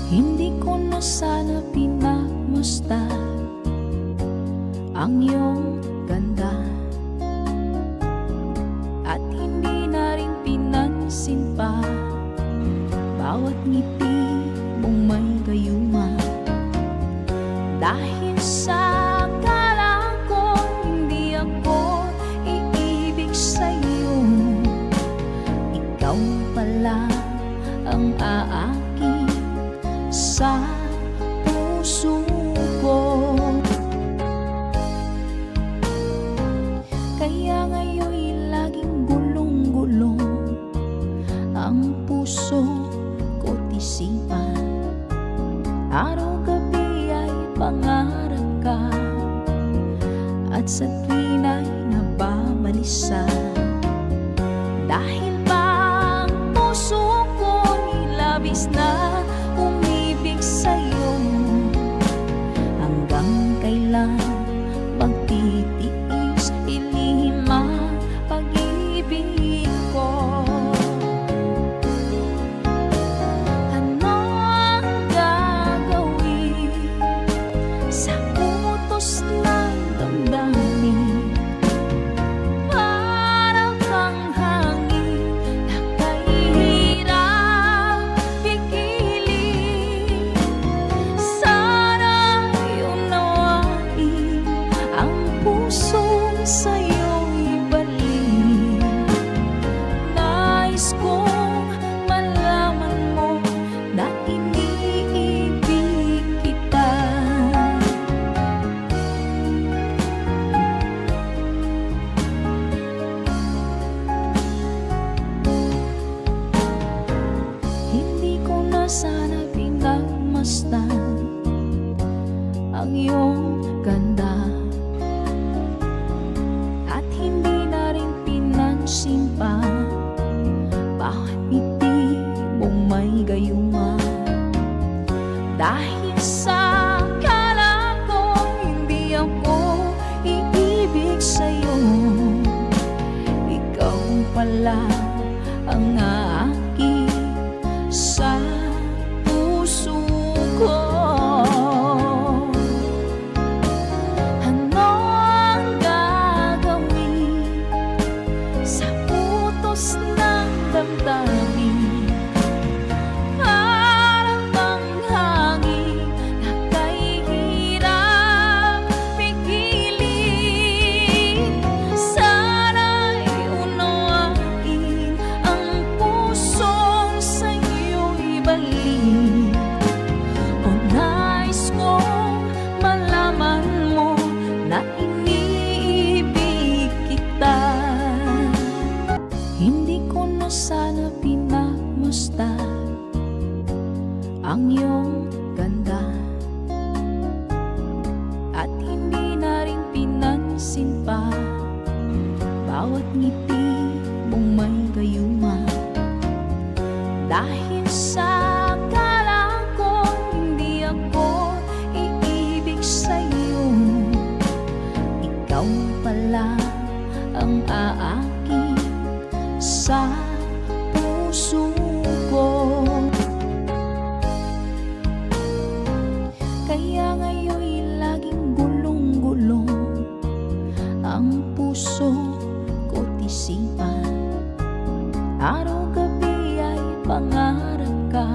Hindi ko na sana pinagmasdan ang iyong ganda, at hindi na rin pinansin pa bawat ngiti mong may gayuma. Dahil sa akala ko hindi ako iibig sa'yo, ikaw pala ang aakit sa puso ko. Kaya ngayon'y laging gulong-gulong ang puso ko't isipan. Araw-gabi ay pangarap ka, at sa tuwin ay nababalisa. Dahil ba ang puso ko'y labis na umibig sa'yo, hanggang kailan magtitiis ilihim ang pag-ibig ko? Ano ang gagawin sa utos ng damdamin? Para kang hangin na kahirap pigilin. Sana'y unawain ang pusong sa'yo'y balik. Nais kong malaman mo na iniibig kita. Hindi ko na sana pinagmasdan ang iyong ganda, at hindi na rin pinansin pa bawat ngiti mong may gayuma. Dahil sa akala ko hindi ako iibig sa'yo, ikaw pala ang aakit sa puso ko. Ano ang gagawin sa utos ng damdamin? Para bang hangin na kahirap pigilin. Sana'y unawain ang pusong sa'yo'y balik. O nais kong malaman mo na iniibig kita. Hindi ko na sana pinagmasdan ang iyong ganda, at hindi na rin pinansin pa bawat ngiti mong may gayuma. Dahil sa akala ko hindi ako iibig sa'yo, ikaw pala ang aakit sa puso ko. Kaya ngayon'y laging gulong-gulong ang puso ko't isipan. Araw-gabi ay pangarap ka,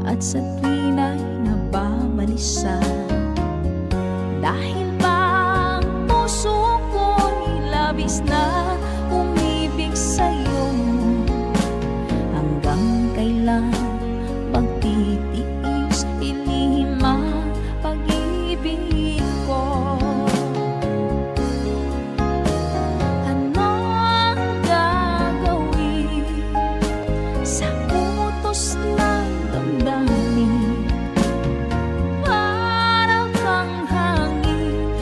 at sa tuwin ay nababalisa. Dahil ba ang puso ko'y labis na umibig sa'yo, hanggang kailan magtitiis ilihim ang pag-ibig ko? Ano ang gagawin sa utos ng damdamin? Para kang hangin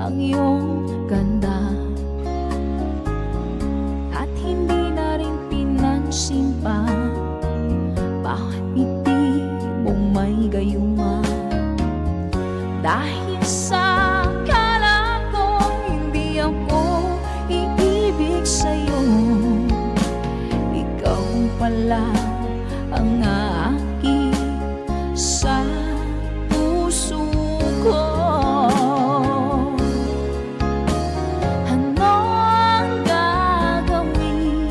ang iyong ganda, at hindi na rin pinansin pa bawat ngiti mong may gayuma. Dahil sa akala ko hindi ako iibig sa'yo, ikaw pala ang aking sa puso ko. Ano ang gagawin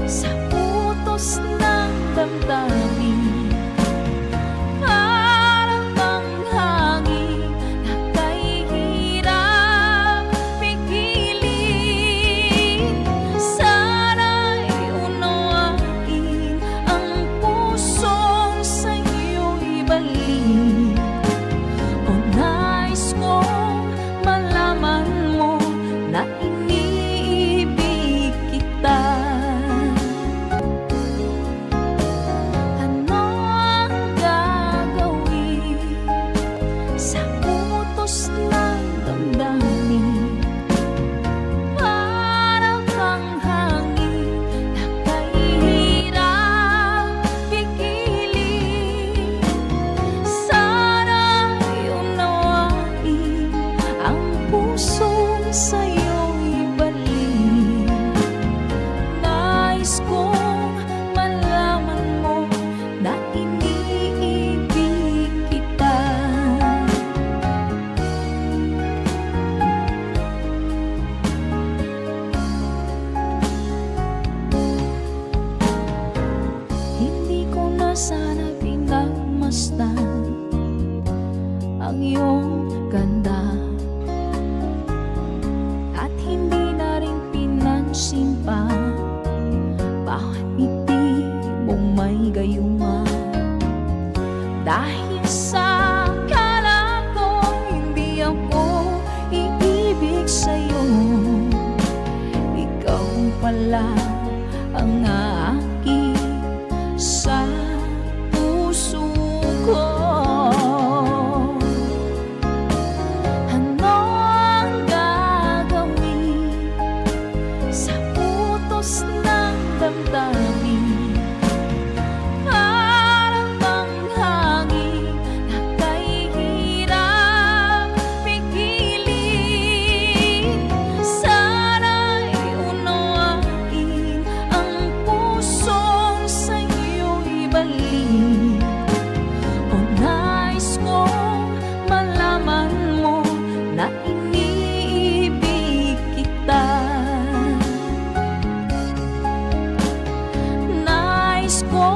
sa utos ng damdamin? Parang bang hangin na kay hirap pigilin. Sana'y unawain ang pusong sa'yo'y balik. O nais kong malaman mo na iniibig kita. Ano ang gagawin sa utos ng damdamin? Parang kang hangin na kay hirap pigilin. Sana'y unawain ang pusong sa'yo'y balik. Nais kong malaman mo na iniibig kita. Hindi ko na sana pinagmasdan ang iyong ganda, at hindi na rin pinansin pa bawat ngiti mong may gayuma. Dahil sa akala ko hindi ako iibig sa'yo, ikaw pala ang aking sa puso ko. Ano ang gagawin sa utos ng damdamin? Parang bang hangin na kay hirap pigilin. Sana'y unawain ang pusong sa'yo'y balik. O nais kong malaman mo na iniibig kita. Nais kong